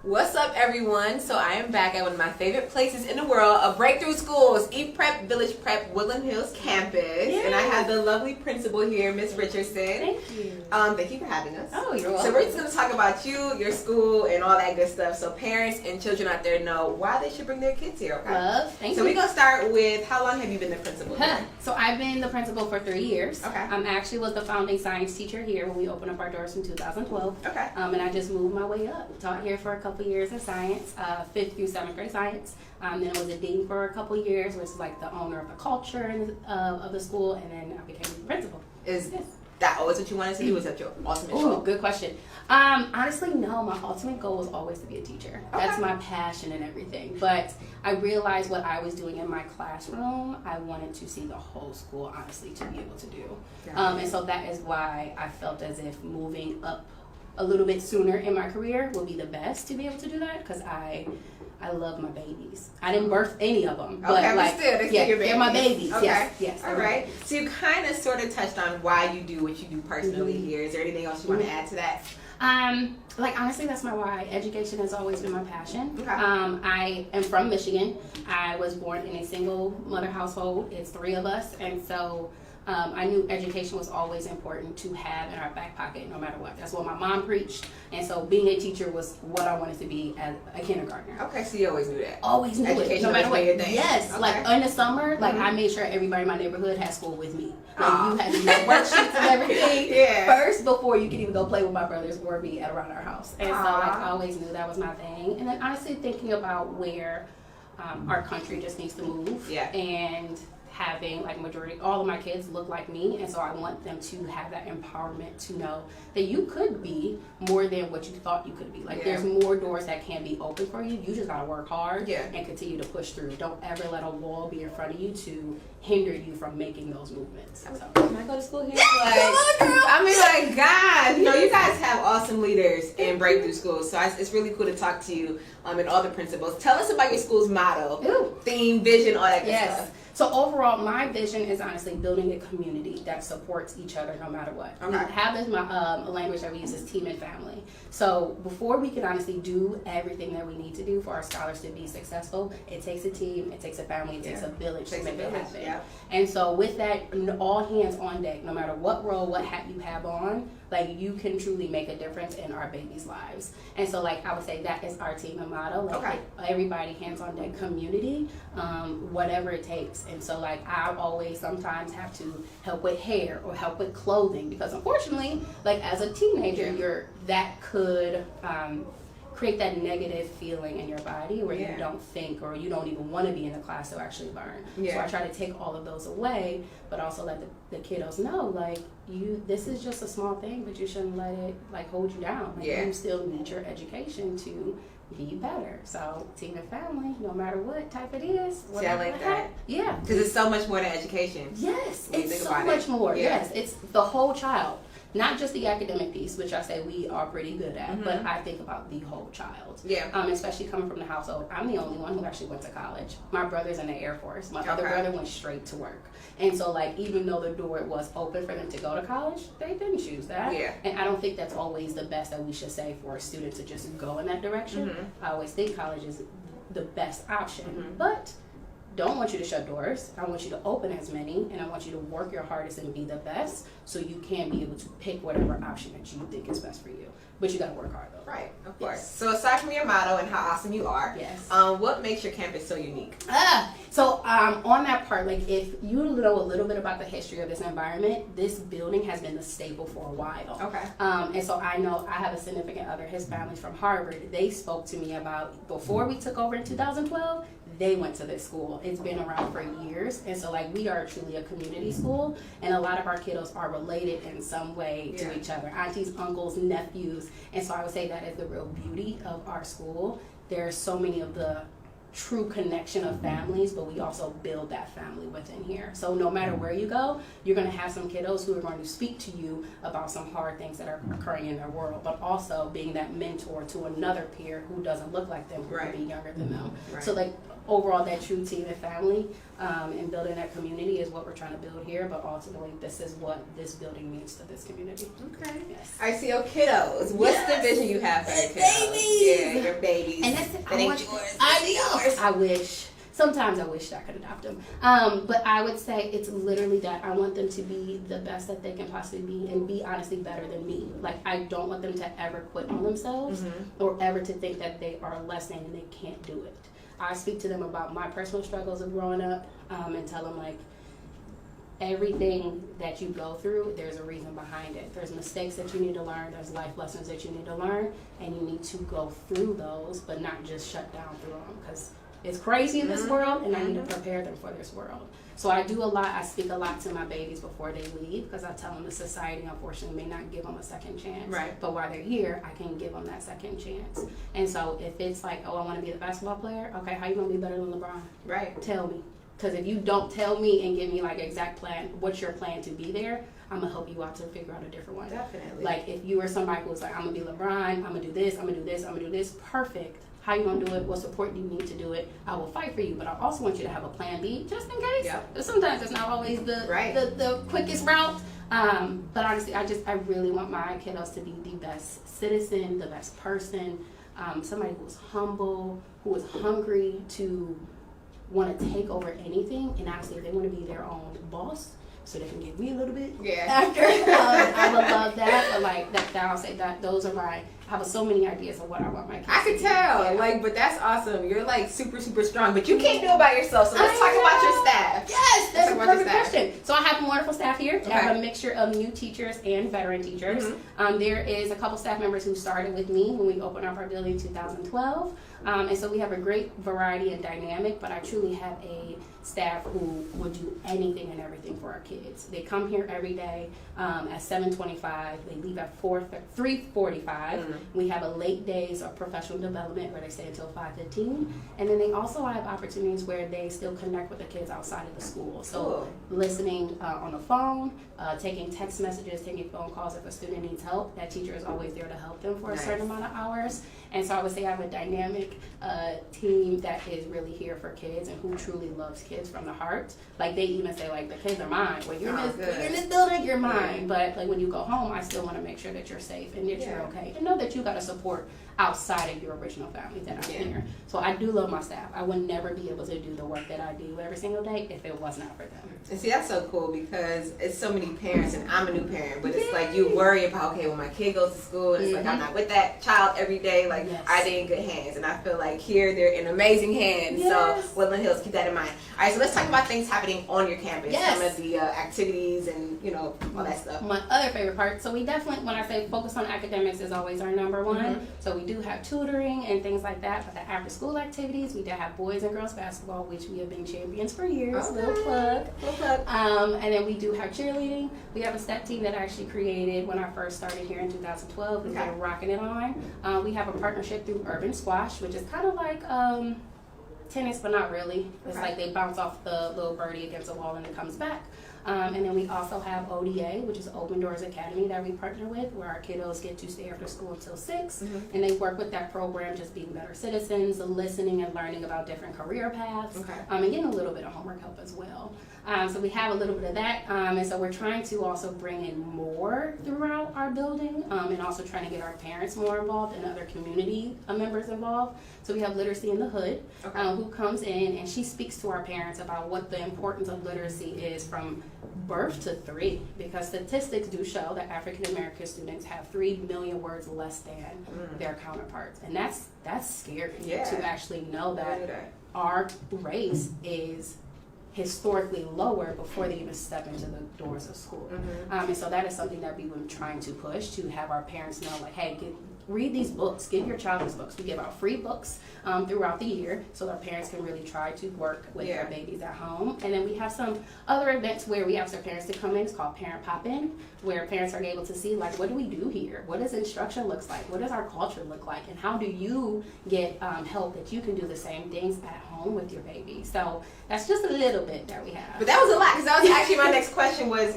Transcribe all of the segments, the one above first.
What's up, everyone? So I am back at one of my favorite places in the world, a breakthrough schools, E-Prep Village Prep Woodland Hills campus. Yes. And I have the lovely principal here, Miss Richardson. Thank you. Thank you for having us. Oh, you're welcome. So we're just going to talk about you, your school, and all that good stuff, so parents and children out there know why they should bring their kids here. Okay. Love. Thank you. So we're going to start with, how long have you been the principal here? So I've been the principal for 3 years. Okay. I actually was the founding science teacher here when we opened up our doors in 2012. Okay. And I just moved my way up. Taught here for a couple years in science. 5th through 7th grade science. Then I was a dean for a couple years, which is like the owner of the culture of the school, and then I became the principal. Is that always what you wanted to do? Was that your ultimate goal? Good question. Honestly, no. My ultimate goal was always to be a teacher. Okay. That's my passion and everything. But I realized what I was doing in my classroom, I wanted to see the whole school, honestly, to be able to do. And so that is why I felt as if moving up a little bit sooner in my career will be the best to be able to do that, because I love my babies. I didn't birth any of them, but they're my babies. Okay. Yes. All right. So you kind of sort of touched on why you do what you do personally here. Is there anything else you want to add to that? Honestly, that's my why. Education has always been my passion. Okay. I am from Michigan. I was born in a single mother household. It's 3 of us, and so I knew education was always important to have in our back pocket no matter what. That's what my mom preached, and so being a teacher was what I wanted to be as a kindergartner. Okay, so you always knew that. Always knew education it, no matter what. Yes, okay. Like in the summer, like I made sure everybody in my neighborhood had school with me. Like you had to make worksheets and everything first before you could even go play with my brothers or be around our house. And so like I always knew that was my thing. And then honestly thinking about where our country just needs to move and having like all of my kids look like me, and so I want them to have that empowerment to know that you could be more than what you thought you could be. Like there's more doors that can be open for you. You just gotta work hard and continue to push through. Don't ever let a wall be in front of you to hinder you from making those movements. So, can I go to school here? I mean, like, God, you guys have awesome leaders in breakthrough schools, so it's really cool to talk to you and all the principals. Tell us about your school's motto, theme, vision, all that good stuff. So overall, my vision is honestly building a community that supports each other no matter what. Okay. We have this language that we use is team and family. So before we can honestly do everything that we need to do for our scholars to be successful, it takes a team, it takes a family, it takes a village to make it happen. Yeah. And so with that, all hands on deck, no matter what role, what hat you have on, like you can truly make a difference in our babies' lives. And so like I would say that is our team and motto. Like everybody hands on deck community, whatever it takes. And so like I always sometimes have to help with hair or help with clothing, because unfortunately, like as a teenager, that could create that negative feeling in your body where you don't think or you don't even want to be in the class to actually learn. So I try to take all of those away, but also let the kiddos know, like, this is just a small thing, but you shouldn't let it like hold you down. Like, you still need your education to be better. So team and family, no matter what type it is. I like that. Yeah. Because it's so much more than education. Yes, it's so much more. Yes, it's the whole child. Not just the academic piece, which I say we are pretty good at, but I think about the whole child. Yeah. Especially coming from the household. I'm the only one who actually went to college. My brother's in the Air Force. My other brother went straight to work. And so, like, even though the door was open for them to go to college, they didn't choose that. Yeah. And I don't think that's always the best that we should say for a student to just go in that direction. I always think college is the best option. But don't want you to shut doors. I want you to open as many, and I want you to work your hardest and be the best so you can be able to pick whatever option that you think is best for you. But you got to work hard, though. Right, of course. So aside from your motto and how awesome you are, what makes your campus so unique? So on that part, like if you know a little bit about the history of this environment, this building has been the staple for a while. Okay. And so I know I have a significant other, his family's from Harvard. They spoke to me about, before we took over in 2012, they went to this school. It's been around for years. And so like we are truly a community school, and a lot of our kiddos are related in some way to each other. Aunties, uncles, nephews. And so I would say that is the real beauty of our school. There's so many of the true connection of families, but we also build that family within here. So no matter where you go, you're going to have some kiddos who are going to speak to you about some hard things that are occurring in their world, but also being that mentor to another peer who doesn't look like them, who could be younger than them. So like overall, that true team and family and building that community is what we're trying to build here, but ultimately this is what this building means to this community. Okay. Yes. I see your kiddos. What's the vision you have for your kiddos? Babies! Yeah, your babies. And that's that ain't yours. I wish. Sometimes I wish I could adopt them. But I would say it's literally that I want them to be the best that they can possibly be and be honestly better than me. Like, I don't want them to ever quit on themselves or ever to think that they are less than and they can't do it. I speak to them about my personal struggles of growing up and tell them, like, everything that you go through, there's a reason behind it. There's mistakes that you need to learn. There's life lessons that you need to learn. And you need to go through those, but not just shut down through them. Because it's crazy in this world, and I need to prepare them for this world. So I do a lot. I speak a lot to my babies before they leave, because I tell them the society, unfortunately, may not give them a second chance. Right. But while they're here, I can give them that second chance. And so if it's like, oh, I want to be the basketball player, okay, how you going to be better than LeBron? Right. Tell me. Because if you don't tell me and give me like exact plan, what's your plan to be there, I'm going to help you out to figure out a different one. Definitely. Like, if you are somebody who's like, I'm going to be LeBron, I'm going to do this, I'm going to do this, I'm going to do this, perfect. How you gonna do it? What support do you need to do it? I will fight for you, but I also want you to have a plan B just in case. Yep. Because sometimes it's not always the quickest route. But honestly, I really want my kiddos to be the best citizen, the best person, somebody who is humble, who is hungry to want to take over anything, and honestly, if they want to be their own boss, so they can give me a little bit after. I would love that, but like that, I'll say that those are I have so many ideas of what I want my kids I could tell, but that's awesome. You're like super, super strong, but you can't do it by yourself. So let's talk about your staff. Yes, that's a perfect question. So I have a wonderful staff here. I have a mixture of new teachers and veteran teachers. There is a couple staff members who started with me when we opened up our building in 2012. And so we have a great variety and dynamic, but I truly have a staff who will do anything and everything for our kids. They come here every day at 7:25. They leave at 3:45. We have a late days of professional development where they stay until 5:15. And then they also have opportunities where they still connect with the kids outside of the school. So listening on the phone, taking text messages, taking phone calls if a student needs help. That teacher is always there to help them for a certain amount of hours. And so I would say I have a dynamic team that is really here for kids and who truly loves kids from the heart. Like, they even say, like, the kids are mine. When you're in this building, you're mine. But like, when you go home, I still want to make sure that you're safe and that you're okay. And know that you got to support outside of your original family that I'm here. So I do love my staff. I would never be able to do the work that I do every single day if it was not for them. And see, that's so cool because it's so many parents, and I'm a new parent, but it's like you worry about, okay, when my kid goes to school, and it's like I'm not with that child every day, like are they in good hands? And I feel like here they're in amazing hands. So Woodland Hills, keep that in mind. All right, so let's talk about things happening on your campus. Some of the activities and all that stuff. My other favorite part, so we definitely, when I say focus on academics, is always our number one. So we do have tutoring and things like that, but the after school activities, we do have boys and girls basketball, which we have been champions for years. Little plug. And then we do have cheerleading. We have a step team that I actually created when I first started here in 2012. We've been rocking it on. We have a partnership through Urban Squash, which is kind of like tennis, but not really. It's like they bounce off the little birdie against the wall and it comes back. And then we also have ODA, which is Open Doors Academy, that we partner with, where our kiddos get to stay after school until 6. And they work with that program, just being better citizens, listening and learning about different career paths, and getting a little bit of homework help as well. So we have a little bit of that, and so we're trying to also bring in more throughout our building, and also trying to get our parents more involved and other community members involved. So we have Literacy in the Hood, who comes in and she speaks to our parents about what the importance of literacy is from birth to 3, because statistics do show that African American students have 3 million words less than their counterparts, and that's scary to actually know that our race is historically lower before they even step into the doors of school. And so that is something that we've been trying to push, to have our parents know, like, hey, read these books, give your child these books. We give out free books throughout the year so that parents can really try to work with their babies at home. And then we have some other events where we ask our parents to come in. It's called Parent Pop-In, where parents are able to see, like, what do we do here? What does instruction looks like? What does our culture look like? And how do you get help that you can do the same things at home with your baby? So that's just a little bit that we have. But that was a lot, because that was actually my next question was,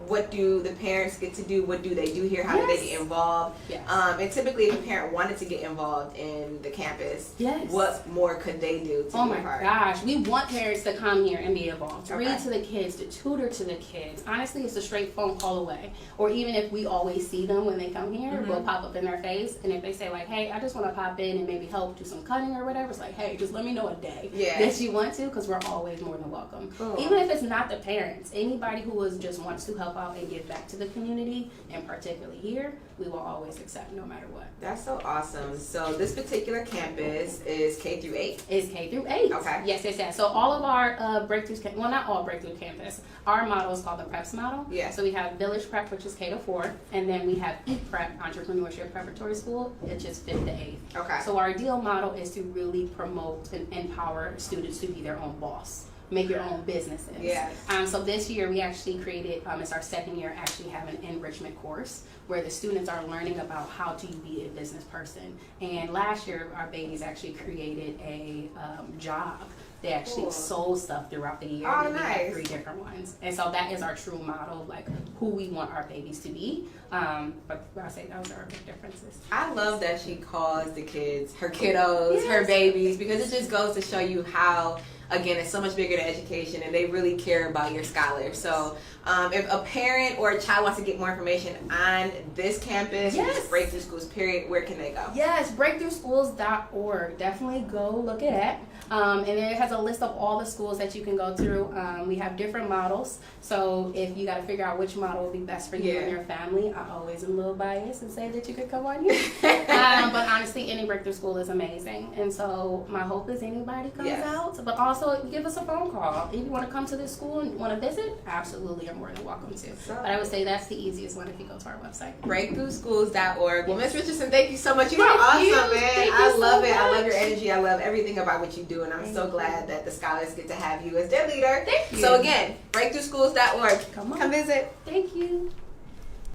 what do the parents get to do? What do they do here? How do they get involved? And typically, if a parent wanted to get involved in the campus, yes, what more could they do to oh be my a part? gosh, we want parents to come here and be involved, to Okay. read to the kids, to tutor to the kids. Honestly, it's a straight phone call away. Or even if we always see them when they come here, we'll pop up in their face, and if they say like, hey, I just want to pop in and maybe help do some cutting or whatever, it's like, hey, just let me know a day that you want to, because we're always more than welcome. Cool. Even if it's not the parents, anybody who just wants to help out and give back to the community, and particularly here, we will always accept no matter what. That's so awesome. So this particular campus is K through 8? It's K through 8. Okay. Yes. So all of our breakthroughs, well, not all breakthrough campus, our model is called the PREPS model. Yeah. So we have Village Prep, which is K to 4, and then we have E-Prep, Entrepreneurship Preparatory School, which is 5th to 8th. Okay. So our ideal model is to really promote and empower students to be their own boss. Make your own businesses. Yes. So this year we actually created, it's our second year, actually have an enrichment course where the students are learning about how to be a business person. And last year our babies actually created a job. They actually sold stuff throughout the year. Oh, and nice. We had 3 different ones. And so that is our true model of like who we want our babies to be. But I say those are our big differences. I love that she calls the kids her kiddos, her babies, because it just goes to show you how, again, it's so much bigger than education, and they really care about your scholars. So if a parent or a child wants to get more information on this campus, or just Breakthrough Schools, period, where can they go? Yes, breakthroughschools.org. Definitely go look at it. And then it has a list of all the schools that you can go through. We have different models. So if you got to figure out which model will be best for you and your family, I always am a little biased and say that you could come on here. But honestly, any breakthrough school is amazing. And so my hope is anybody comes out. But also give us a phone call. If you want to come to this school and want to visit, absolutely, you're more than welcome to. But I would say that's the easiest one if you go to our website. BreakthroughSchools.org. Well, Ms. Richardson, thank you so much. You are awesome, man. I love it. I love your energy. I love everything about what you do. And I'm so glad that the scholars get to have you as their leader. Thank you. So again, BreakthroughSchools.org. Come on. Come visit. Thank you.